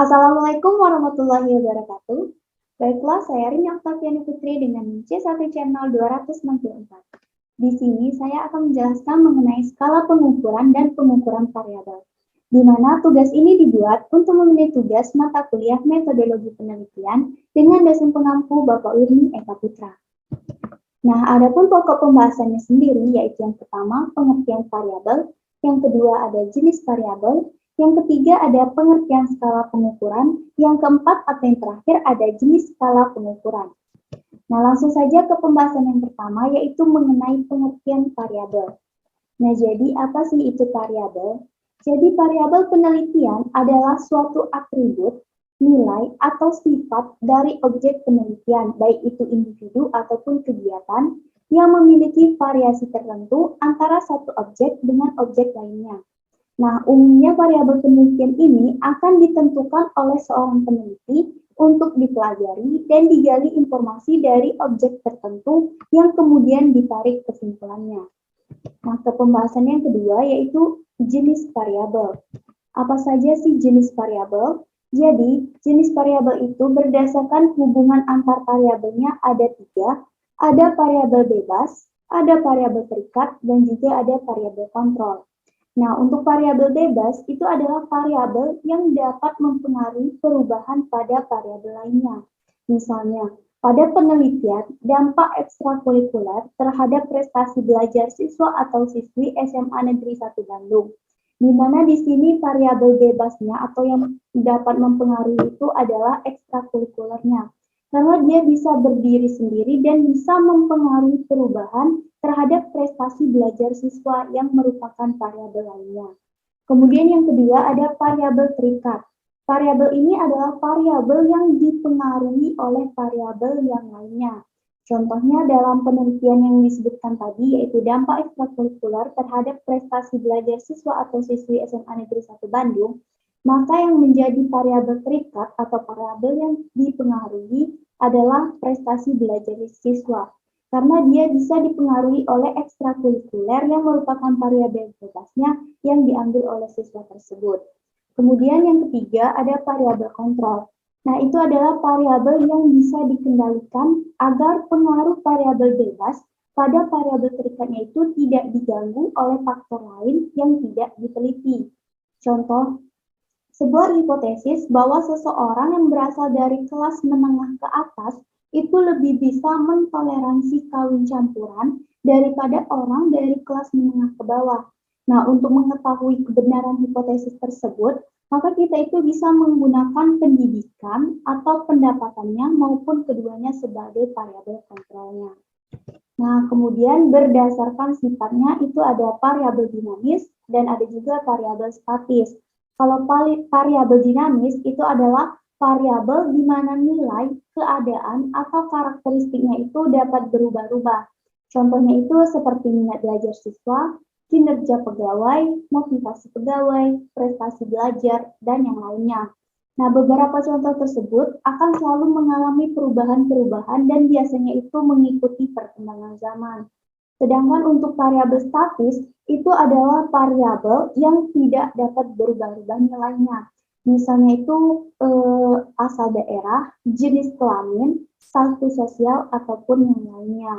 Assalamualaikum warahmatullahi wabarakatuh. Baiklah, saya Rini Oktaviani Putri dengan C1 Channel 264. Di sini saya akan menjelaskan mengenai skala pengukuran dan pengukuran variabel, di mana tugas ini dibuat untuk memenuhi tugas mata kuliah metodologi penelitian dengan dosen pengampu Bapak Wirni Eka Putra. Nah, adapun pokok pembahasannya sendiri yaitu yang pertama pengertian variabel, yang kedua ada jenis variabel, yang ketiga ada pengertian skala pengukuran, yang keempat atau yang terakhir ada jenis skala pengukuran. Nah, langsung saja ke pembahasan yang pertama yaitu mengenai pengertian variabel. Nah, jadi apa sih itu variabel? Jadi variabel penelitian adalah suatu atribut, nilai, atau sifat dari objek penelitian, baik itu individu ataupun kegiatan, yang memiliki variasi tertentu antara satu objek dengan objek lainnya. Nah, umumnya variabel penelitian ini akan ditentukan oleh seorang peneliti untuk dipelajari dan digali informasi dari objek tertentu yang kemudian ditarik kesimpulannya. Nah, ke pembahasan yang kedua yaitu jenis variabel. Apa saja sih jenis variabel? Jadi, jenis variabel itu berdasarkan hubungan antar variabelnya ada tiga, ada variabel bebas, ada variabel terikat, dan juga ada variabel kontrol. Nah, untuk variabel bebas itu adalah variabel yang dapat mempengaruhi perubahan pada variabel lainnya. Misalnya, pada penelitian, dampak ekstrakurikuler terhadap prestasi belajar siswa atau siswi SMA Negeri 1 Bandung. Di mana di sini variabel bebasnya atau yang dapat mempengaruhi itu adalah ekstrakurikulernya. Karena dia bisa berdiri sendiri dan bisa mempengaruhi perubahan terhadap prestasi belajar siswa yang merupakan variabel lainnya. Kemudian yang kedua ada variabel terikat. Variabel ini adalah variabel yang dipengaruhi oleh variabel yang lainnya. Contohnya dalam penelitian yang disebutkan tadi yaitu dampak ekstrakurikuler terhadap prestasi belajar siswa atau siswi SMA Negeri 1 Bandung, maka yang menjadi variabel terikat atau variabel yang dipengaruhi adalah prestasi belajar siswa. Karena dia bisa dipengaruhi oleh ekstrakurikuler yang merupakan variabel bebasnya yang diambil oleh siswa tersebut. Kemudian yang ketiga ada variabel kontrol. Nah, itu adalah variabel yang bisa dikendalikan agar pengaruh variabel bebas pada variabel terikatnya itu tidak diganggu oleh faktor lain yang tidak diteliti. Contoh, sebuah hipotesis bahwa seseorang yang berasal dari kelas menengah ke atas itu lebih bisa mentoleransi kawin campuran daripada orang dari kelas menengah ke bawah. Nah, untuk mengetahui kebenaran hipotesis tersebut, maka kita itu bisa menggunakan pendidikan atau pendapatannya maupun keduanya sebagai variabel kontrolnya. Nah, kemudian berdasarkan sifatnya itu ada variabel dinamis dan ada juga variabel statis. Kalau variabel dinamis itu adalah variabel di mana nilai, keadaan, atau karakteristiknya itu dapat berubah-ubah. Contohnya itu seperti minat belajar siswa, kinerja pegawai, motivasi pegawai, prestasi belajar, dan yang lainnya. Nah, beberapa contoh tersebut akan selalu mengalami perubahan-perubahan dan biasanya itu mengikuti perkembangan zaman. Sedangkan untuk variabel statis itu adalah variabel yang tidak dapat berubah-ubah nilainya. Misalnya itu asal daerah, jenis kelamin, status sosial, ataupun yang lainnya.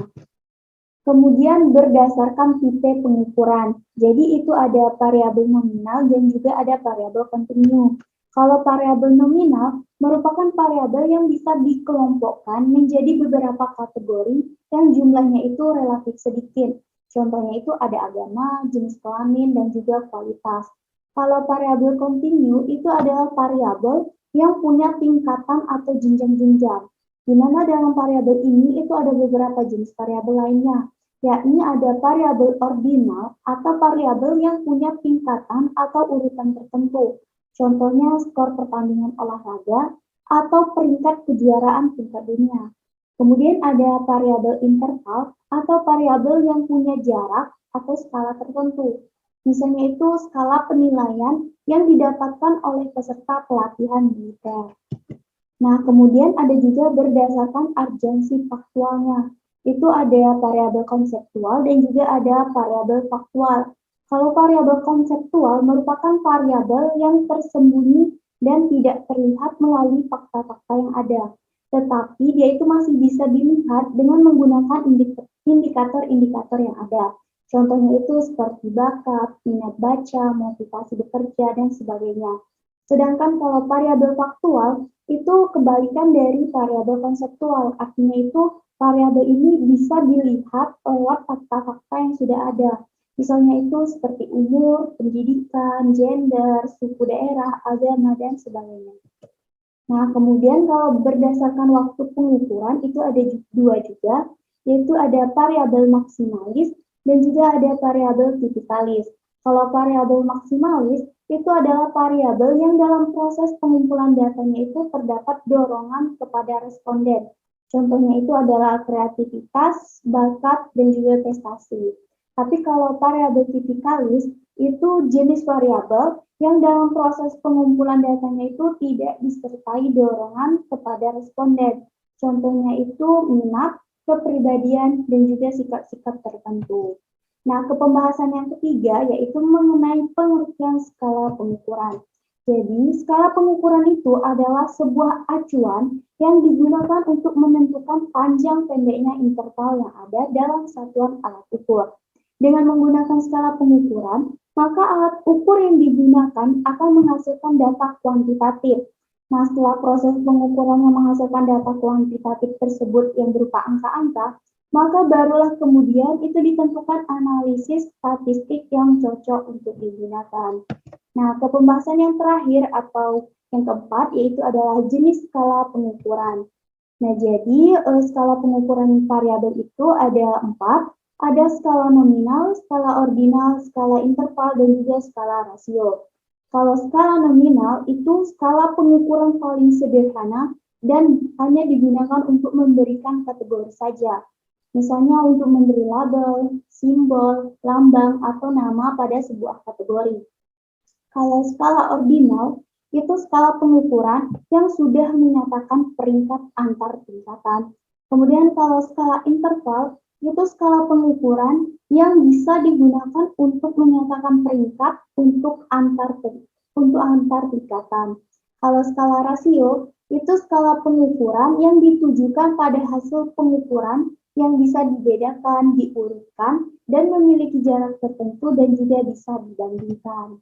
Kemudian berdasarkan tipe pengukuran. Jadi itu ada variabel nominal dan juga ada variabel kontinu. Kalau variabel nominal merupakan variabel yang bisa dikelompokkan menjadi beberapa kategori yang jumlahnya itu relatif sedikit. Contohnya itu ada agama, jenis kelamin, dan juga kualitas. Kalau variabel kontinu itu adalah variabel yang punya tingkatan atau jenjang-jenjang. Di mana dalam variabel ini itu ada beberapa jenis variabel lainnya, yakni ada variabel ordinal atau variabel yang punya tingkatan atau urutan tertentu. Contohnya skor pertandingan olahraga atau peringkat kejuaraan tingkat dunia. Kemudian ada variabel interval atau variabel yang punya jarak atau skala tertentu. Misalnya itu skala penilaian yang didapatkan oleh peserta pelatihan militer. Nah, kemudian ada juga berdasarkan urgensi faktualnya. Itu ada variabel konseptual dan juga ada variabel faktual. Kalau variabel konseptual merupakan variabel yang tersembunyi dan tidak terlihat melalui fakta-fakta yang ada. Tetapi dia itu masih bisa dilihat dengan menggunakan indikator-indikator yang ada. Contohnya itu seperti bakat, minat baca, motivasi bekerja, dan sebagainya. Sedangkan kalau variabel faktual itu kebalikan dari variabel konseptual. Artinya itu variabel ini bisa dilihat lewat fakta-fakta yang sudah ada. Misalnya itu seperti umur, pendidikan, gender, suku daerah, agama, dan sebagainya. Nah, kemudian kalau berdasarkan waktu pengukuran itu ada dua juga, yaitu ada variabel maksimalis dan juga ada variabel tipikalis. Kalau variabel maksimalis itu adalah variabel yang dalam proses pengumpulan datanya itu terdapat dorongan kepada responden. Contohnya itu adalah kreativitas, bakat, dan juga prestasi. Tapi kalau variabel tipikalis itu jenis variabel yang dalam proses pengumpulan datanya itu tidak disertai dorongan kepada responden. Contohnya itu minat, kepribadian, dan juga sikap-sikap tertentu. Nah, ke pembahasan yang ketiga yaitu mengenai pengertian skala pengukuran. Jadi, skala pengukuran itu adalah sebuah acuan yang digunakan untuk menentukan panjang pendeknya interval yang ada dalam satuan alat ukur. Dengan menggunakan skala pengukuran, maka alat ukur yang digunakan akan menghasilkan data kuantitatif. Nah, setelah proses pengukuran yang menghasilkan data kuantitatif tersebut yang berupa angka-angka, maka barulah kemudian itu ditentukan analisis statistik yang cocok untuk digunakan. Nah, ke pembahasan yang terakhir atau yang keempat yaitu adalah jenis skala pengukuran. Nah, jadi skala pengukuran variabel itu ada 4. Ada skala nominal, skala ordinal, skala interval, dan juga skala rasio. Kalau skala nominal itu skala pengukuran paling sederhana dan hanya digunakan untuk memberikan kategori saja. Misalnya untuk memberi label, simbol, lambang, atau nama pada sebuah kategori. Kalau skala ordinal itu skala pengukuran yang sudah menyatakan peringkat antar tingkatan. Kemudian kalau skala interval itu skala pengukuran yang bisa digunakan untuk menyatakan peringkat untuk antar tingkatan. Kalau skala rasio itu skala pengukuran yang ditujukan pada hasil pengukuran yang bisa dibedakan, diurutkan, dan memiliki jarak tertentu dan juga bisa dibandingkan.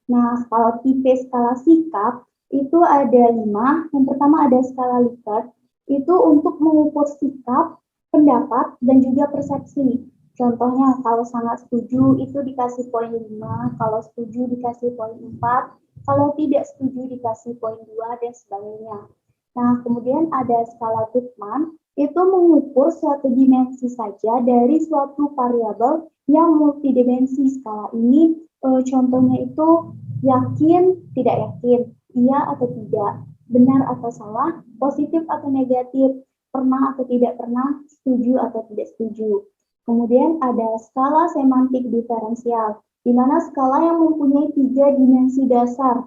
Nah, kalau tipe skala sikap itu ada 5. Yang pertama ada skala Likert, itu untuk mengukur sikap, pendapat, dan juga persepsi. Contohnya, kalau sangat setuju itu dikasih poin 5, kalau setuju dikasih poin 4, kalau tidak setuju dikasih poin 2, dan sebagainya. Nah, kemudian ada skala Tuchman, itu mengukur suatu dimensi saja dari suatu variabel yang multidimensi. Skala ini contohnya itu yakin, tidak yakin, iya atau tidak, benar atau salah, positif atau negatif, pernah atau tidak pernah, setuju atau tidak setuju. Kemudian ada skala semantik diferensial, di mana skala yang mempunyai 3 dimensi dasar,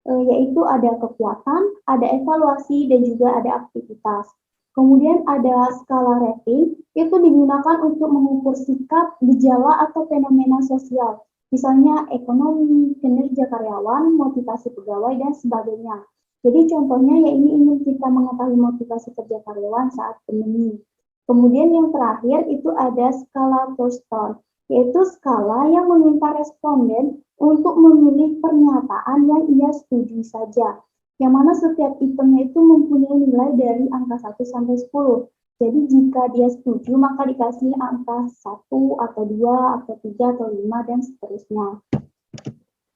yaitu ada kekuatan, ada evaluasi, dan juga ada aktivitas. Kemudian ada skala rating, itu digunakan untuk mengukur sikap, gejala, atau fenomena sosial. Misalnya ekonomi, kinerja karyawan, motivasi pegawai, dan sebagainya. Jadi contohnya ya ini ingin kita mengetahui motivasi kerja karyawan saat pandemi. Kemudian yang terakhir itu ada skala Thurston, yaitu skala yang meminta responden untuk memilih pernyataan yang ia setuju saja. Yang mana setiap itemnya itu mempunyai nilai dari angka 1 sampai 10. Jadi jika dia setuju maka dikasih angka 1 atau 2 atau 3 atau 5 dan seterusnya.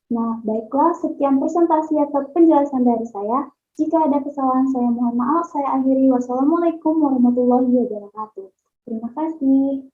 Nah, baiklah sekian presentasi atau penjelasan dari saya. Jika ada kesalahan saya mohon maaf. Saya akhiri. Wassalamualaikum warahmatullahi wabarakatuh. Terima kasih.